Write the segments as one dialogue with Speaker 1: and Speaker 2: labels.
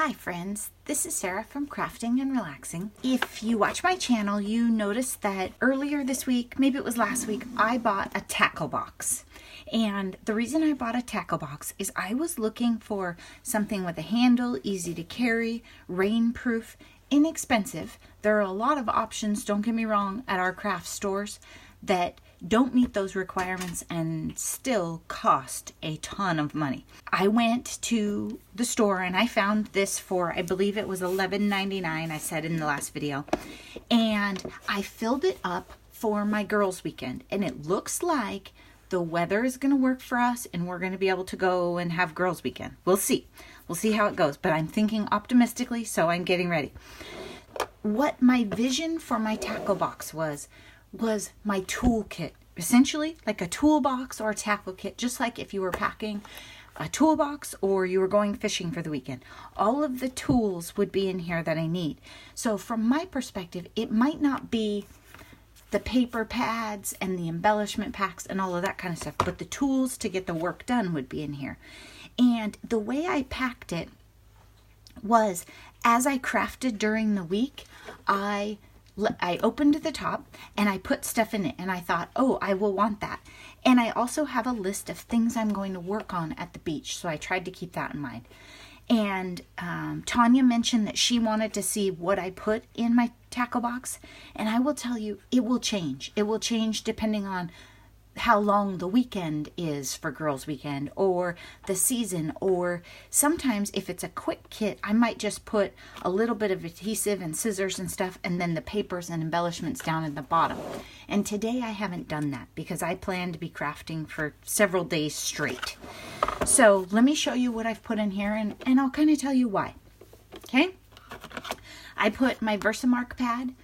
Speaker 1: Hi friends, this is Sarah from Crafting and Relaxing. If you watch my channel, you noticed that earlier this week, maybe it was last week, I bought a tackle box. And the reason I bought a tackle box is I was looking for something with a handle, easy to carry, rainproof, inexpensive. There are a lot of options, don't get me wrong, at our craft stores that don't meet those requirements and still cost a ton of money. I went to the store and I found this for, I believe it was $11.99, I said in the last video, and I filled it up for my girls' weekend, and it looks like the weather is going to work for us and we're going to be able to go and have girls' weekend. We'll see how it goes, but I'm thinking optimistically, so I'm getting ready. What my vision for my tackle box was my toolkit, essentially like a toolbox or a tackle kit, just like if you were packing a toolbox or you were going fishing for the weekend. All of the tools would be in here that I need. So from my perspective, it might not be the paper pads and the embellishment packs and all of that kind of stuff, but the tools to get the work done would be in here. And the way I packed it was, as I crafted during the week, I opened the top and I put stuff in it, and I thought, oh, I will want that. And I also have a list of things I'm going to work on at the beach, so I tried to keep that in mind. And Tanya mentioned that she wanted to see what I put in my tackle box, and I will tell you, it will change. It will change depending on how long the weekend is for girls' weekend, or the season, or sometimes if it's a quick kit, I might just put a little bit of adhesive and scissors and stuff, and then the papers and embellishments down at the bottom. And today I haven't done that because I plan to be crafting for several days straight. So let me show you what I've put in here, and I'll kind of tell you why. Okay? I put my Versamark pad.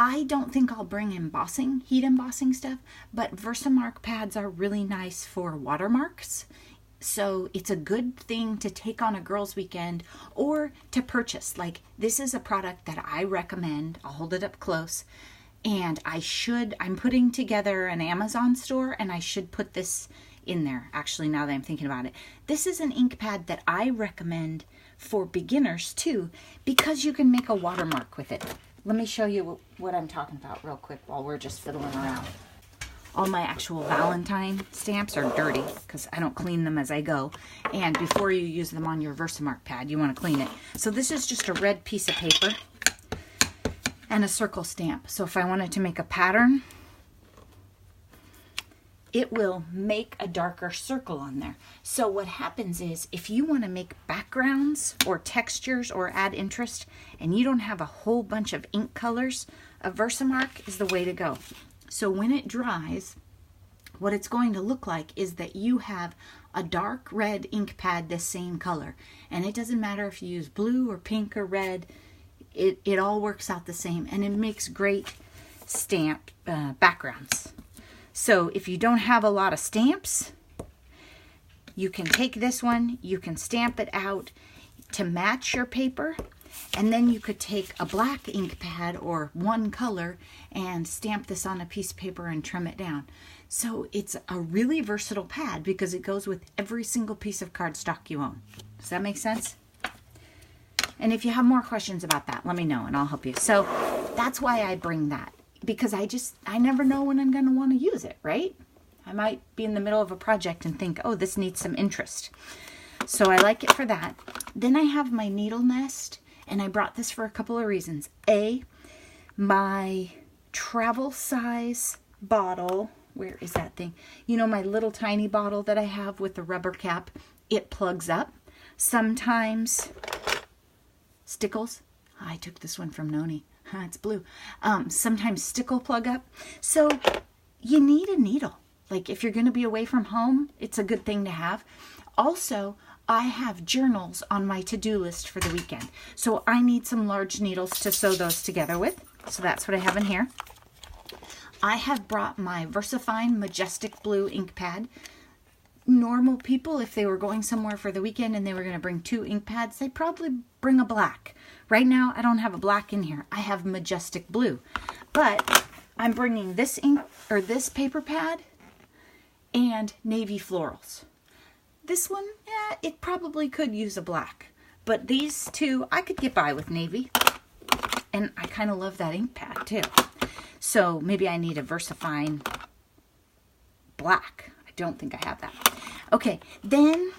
Speaker 1: I don't think I'll bring embossing, heat embossing stuff, but Versamark pads are really nice for watermarks. So it's a good thing to take on a girls' weekend or to purchase. Like, this is a product that I recommend. I'll hold it up close. And I'm putting together an Amazon store, and I should put this in there, actually, now that I'm thinking about it. This is an ink pad that I recommend for beginners too, because you can make a watermark with it. Let me show you what I'm talking about real quick while we're just fiddling around. All my actual Valentine stamps are dirty because I don't clean them as I go. And before you use them on your Versamark pad, you want to clean it. So this is just a red piece of paper and a circle stamp. So if I wanted to make a pattern, it will make a darker circle on there. So what happens is, if you want to make backgrounds or textures or add interest, and you don't have a whole bunch of ink colors, a Versamark is the way to go. So when it dries, what it's going to look like is that you have a dark red ink pad the same color. And it doesn't matter if you use blue or pink or red, it all works out the same, and it makes great stamp backgrounds. So if you don't have a lot of stamps, you can take this one, you can stamp it out to match your paper, and then you could take a black ink pad or one color and stamp this on a piece of paper and trim it down. So it's a really versatile pad because it goes with every single piece of cardstock you own. Does that make sense? And if you have more questions about that, let me know and I'll help you. So that's why I bring that. Because I never know when I'm going to want to use it, right? I might be in the middle of a project and think, oh, this needs some interest. So I like it for that. Then I have my needle nest, and I brought this for a couple of reasons. A, my travel size bottle, where is that thing? You know, my little tiny bottle that I have with the rubber cap, it plugs up. Sometimes, stickles. I took this one from Noni. It's blue. Sometimes stickle plug up. So you need a needle. Like, if you're going to be away from home, it's a good thing to have. Also, I have journals on my to-do list for the weekend. So I need some large needles to sew those together with. So that's what I have in here. I have brought my VersaFine Majestic Blue ink pad. Normal people, if they were going somewhere for the weekend and they were going to bring 2 ink pads, they'd probably bring a black. Right now, I don't have a black in here. I have Majestic Blue. But I'm bringing this ink, or this paper pad, and navy florals. This one, yeah, it probably could use a black. But these two, I could get by with navy. And I kind of love that ink pad too. So maybe I need a VersaFine black. I don't think I have that. Okay, then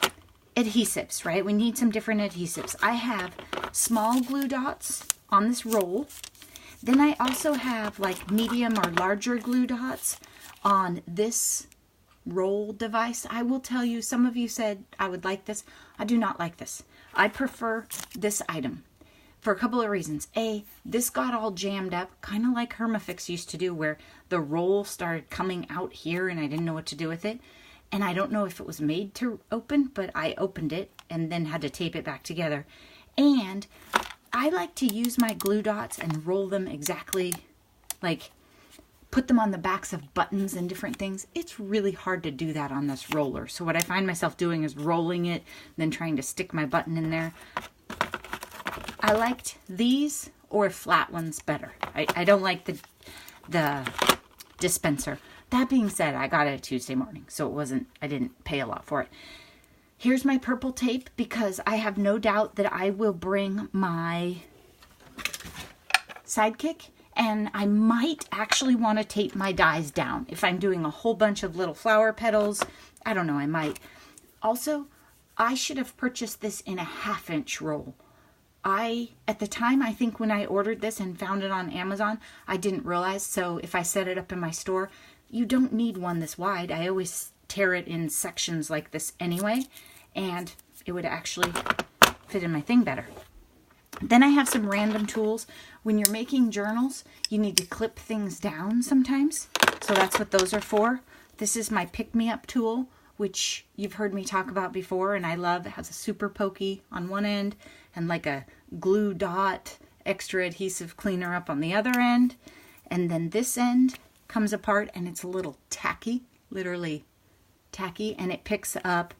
Speaker 1: adhesives, right? We need some different adhesives. I have small glue dots on this roll. Then I also have like medium or larger glue dots on this roll device. I will tell you, some of you said I would like this. I do not like this. I prefer this item for a couple of reasons. A, this got all jammed up, kind of like Hermafix used to do, where the roll started coming out here and I didn't know what to do with it. And I don't know if it was made to open, but I opened it and then had to tape it back together. And I like to use my glue dots and roll them exactly, like put them on the backs of buttons and different things. It's really hard to do that on this roller. So what I find myself doing is rolling it, then trying to stick my button in there. I liked these or flat ones better. I don't like the dispenser. That being said, I got it Tuesday morning, so I didn't pay a lot for it. Here's my purple tape because I have no doubt that I will bring my Sidekick, and I might actually want to tape my dies down. If I'm doing a whole bunch of little flower petals, I don't know, I might. Also, I should have purchased this in a 1/2-inch roll. At the time, I think when I ordered this and found it on Amazon, I didn't realize, so if I set it up in my store, you don't need one this wide. I always tear it in sections like this anyway, and it would actually fit in my thing better. Then I have some random tools. When you're making journals, you need to clip things down sometimes, so that's what those are for. This is my pick-me-up tool, which you've heard me talk about before, and I love. It has a super pokey on one end and like a glue dot extra adhesive cleaner up on the other end. And then this end comes apart and it's a little tacky, literally tacky, and it picks up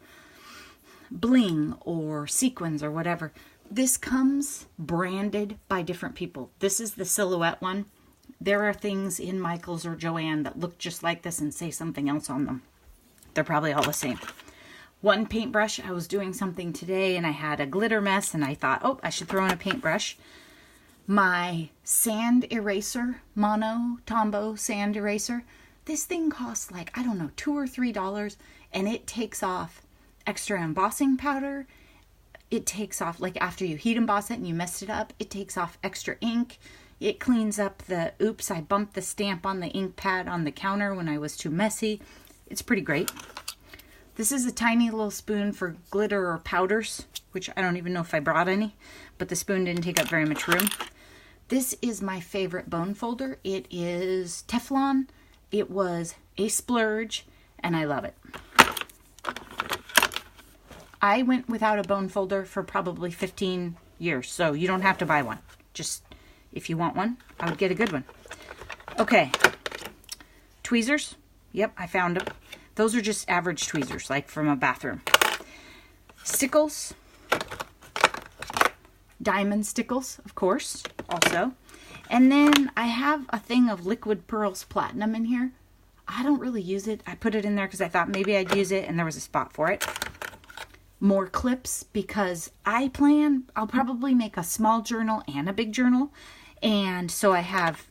Speaker 1: bling or sequins or whatever. This comes branded by different people. This is the silhouette one. There are things in Michaels or Joann that look just like this and say something else on them. They're probably all the same. One paintbrush, I was doing something today and I had a glitter mess and I thought, oh, I should throw in a paintbrush. My sand eraser, Mono Tombow sand eraser, this thing costs like, I don't know, $2 or $3, and it takes off extra embossing powder. It takes off, like after you heat emboss it and you messed it up, it takes off extra ink. It cleans up the, oops, I bumped the stamp on the ink pad on the counter when I was too messy. It's pretty great. This is a tiny little spoon for glitter or powders, which I don't even know if I brought any, but the spoon didn't take up very much room. This is my favorite bone folder. It is Teflon. It was a splurge, and I love it. I went without a bone folder for probably 15 years, so you don't have to buy one. Just, if you want one, I would get a good one. Okay, tweezers. Yep, I found them. Those are just average tweezers, like from a bathroom. Stickles. Diamond stickles, of course, also. And then I have a thing of Liquid Pearls Platinum in here. I don't really use it. I put it in there because I thought maybe I'd use it and there was a spot for it. More clips because I'll probably make a small journal and a big journal. And so I have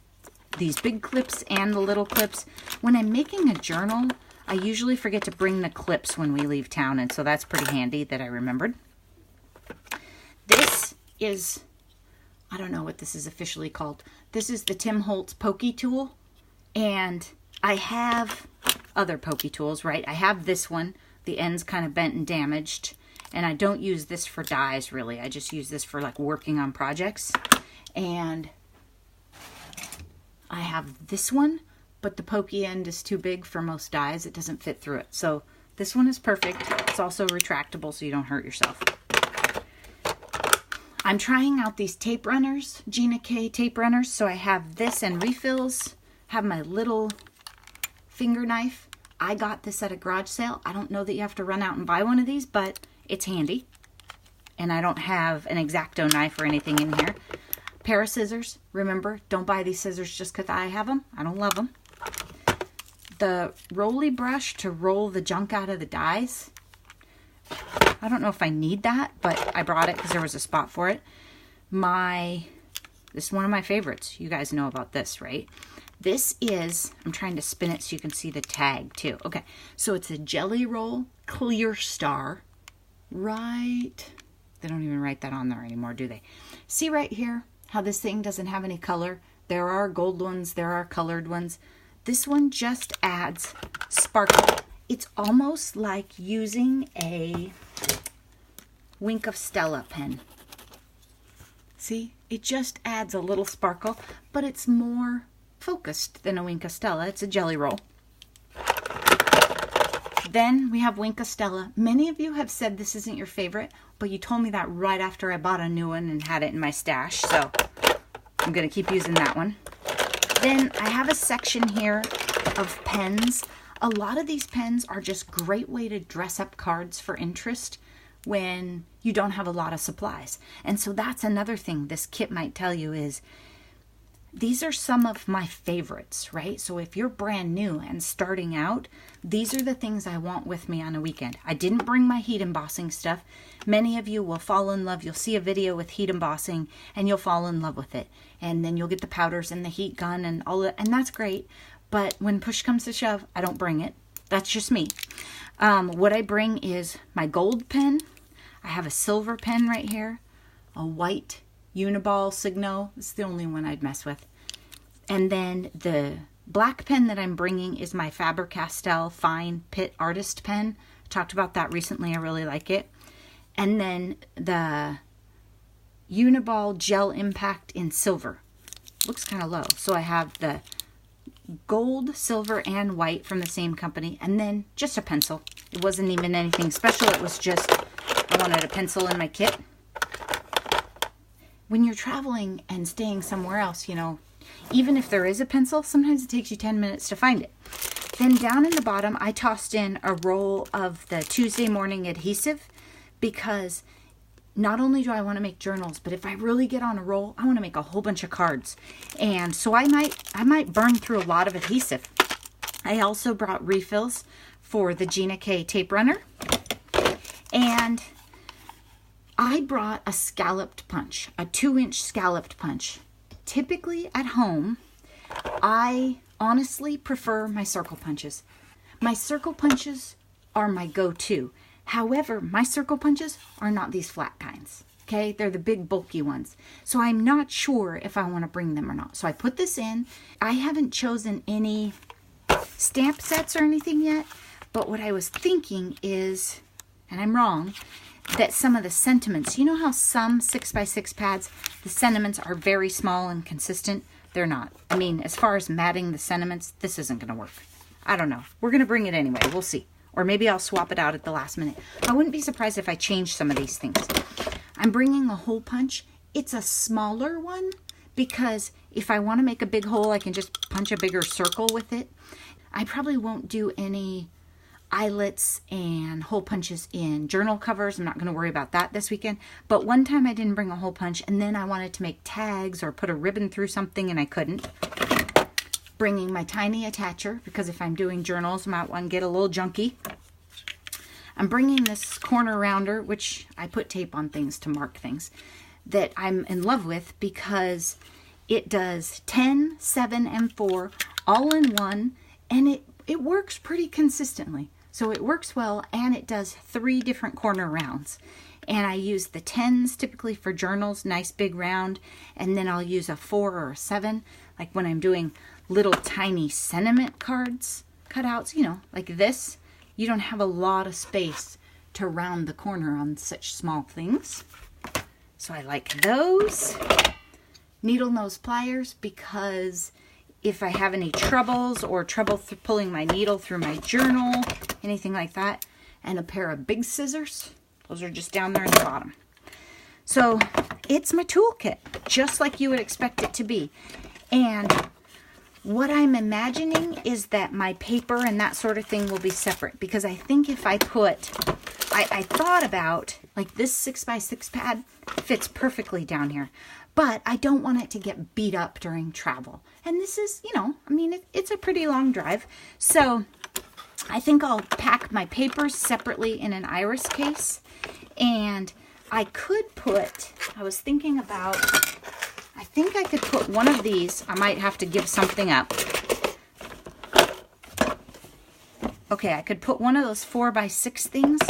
Speaker 1: these big clips and the little clips. When I'm making a journal, I usually forget to bring the clips when we leave town, and so that's pretty handy that I remembered. This is, I don't know what this is officially called. This is the Tim Holtz Pokey Tool, and I have other pokey tools, right? I have this one. The end's kind of bent and damaged, and I don't use this for dies, really. I just use this for, like, working on projects. And I have this one, but the pokey end is too big for most dies. It doesn't fit through it. So this one is perfect. It's also retractable so you don't hurt yourself. I'm trying out these tape runners, Gina K tape runners. So I have this and refills, have my little finger knife. I got this at a garage sale. I don't know that you have to run out and buy one of these, but it's handy. And I don't have an X-Acto knife or anything in here. Pair of scissors. Remember, don't buy these scissors just because I have them. I don't love them. The rolly brush to roll the junk out of the dies. I don't know if I need that, but I brought it because there was a spot for it. This is one of my favorites. You guys know about this, right? This is, I'm trying to spin it so you can see the tag too. Okay, so it's a Jelly Roll Clear Star. Right, they don't even write that on there anymore, do they? See right here how this thing doesn't have any color? There are gold ones, there are colored ones. This one just adds sparkle. It's almost like using a Wink of Stella pen. See, it just adds a little sparkle, but it's more focused than a Wink of Stella. It's a Jelly Roll. Then we have Wink of Stella. Many of you have said this isn't your favorite, but you told me that right after I bought a new one and had it in my stash, so I'm going to keep using that one. Then I have a section here of pens. A lot of these pens are just a great way to dress up cards for interest when you don't have a lot of supplies. And so that's another thing this kit might tell you is these are some of my favorites, right? So if you're brand new and starting out, these are the things I want with me on a weekend. I didn't bring my heat embossing stuff. Many of you will fall in love. You'll see a video with heat embossing and you'll fall in love with it. And then you'll get the powders and the heat gun and all that, and that's great. But when push comes to shove, I don't bring it. That's just me. What I bring is my gold pen. I have a silver pen right here, a white Uniball Signo. It's the only one I'd mess with. And then the black pen that I'm bringing is my Faber-Castell Fine Pit Artist pen. I talked about that recently. I really like it. And then the Uniball Gel Impact in silver. Looks kind of low. So I have the gold, silver, and white from the same company. And then just a pencil. It wasn't even anything special. It was just, I wanted a pencil in my kit. When you're traveling and staying somewhere else, you know, even if there is a pencil, sometimes it takes you 10 minutes to find it. Then down in the bottom, I tossed in a roll of the Tuesday morning adhesive because not only do I want to make journals, but if I really get on a roll, I want to make a whole bunch of cards. And so I might burn through a lot of adhesive. I also brought refills for the Gina K tape runner. And I brought a scalloped punch, a 2-inch scalloped punch. Typically at home, I honestly prefer my circle punches. My circle punches are my go-to. However, my circle punches are not these flat kinds. Okay, they're the big bulky ones. So I'm not sure if I want to bring them or not. So I put this in. I haven't chosen any stamp sets or anything yet, but what I was thinking is, and I'm wrong, that some of the sentiments, you know how some 6x6 pads, the sentiments are very small and consistent? They're not. I mean, as far as matting the sentiments, this isn't going to work. I don't know. We're going to bring it anyway. We'll see. Or maybe I'll swap it out at the last minute. I wouldn't be surprised if I changed some of these things. I'm bringing a hole punch. It's a smaller one because if I want to make a big hole, I can just punch a bigger circle with it. I probably won't do any eyelets and hole punches in journal covers. I'm not going to worry about that this weekend. But one time I didn't bring a hole punch and then I wanted to make tags or put a ribbon through something and I couldn't. Bringing my tiny attacher because if I'm doing journals, I might want to get a little junky. I'm bringing this corner rounder, which I put tape on things to mark things, that I'm in love with because it does 10, 7, and 4 all in one, and it works pretty consistently. So it works well, and it does 3 different corner rounds. And I use the 10s typically for journals, nice big round, and then I'll use a 4 or a 7, like when I'm doing little tiny sentiment cards, cutouts, you know, like this. You don't have a lot of space to round the corner on such small things. So I like those. Needle nose pliers because if I have any troubles or trouble pulling my needle through my journal, anything like that, and a pair of big scissors. Those are just down there in the bottom. So it's my toolkit, just like you would expect it to be. And what I'm imagining is that my paper and that sort of thing will be separate because I think if I put, I thought about like this 6x6 pad fits perfectly down here, but I don't want it to get beat up during travel. And this is, you know, I mean, it's a pretty long drive. So I think I'll pack my papers separately in an iris case. And I could put, I was thinking about, I think I could put one of these. I might have to give something up. Okay, I could put one of those 4x6 things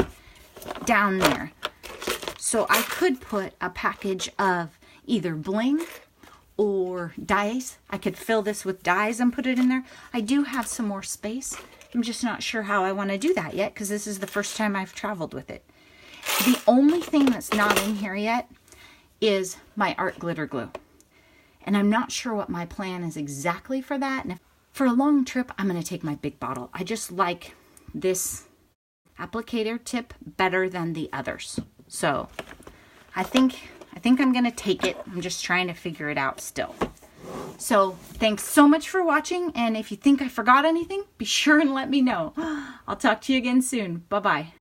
Speaker 1: down there. So I could put a package of either bling or dies. I could fill this with dies and put it in there. I do have some more space. I'm just not sure how I want to do that yet because this is the first time I've traveled with it. The only thing that's not in here yet is my art glitter glue. And I'm not sure what my plan is exactly for that. And if, for a long trip, I'm going to take my big bottle. I just like this applicator tip better than the others. So I think I'm going to take it. I'm just trying to figure it out still. So thanks so much for watching. And if you think I forgot anything, be sure and let me know. I'll talk to you again soon. Bye-bye.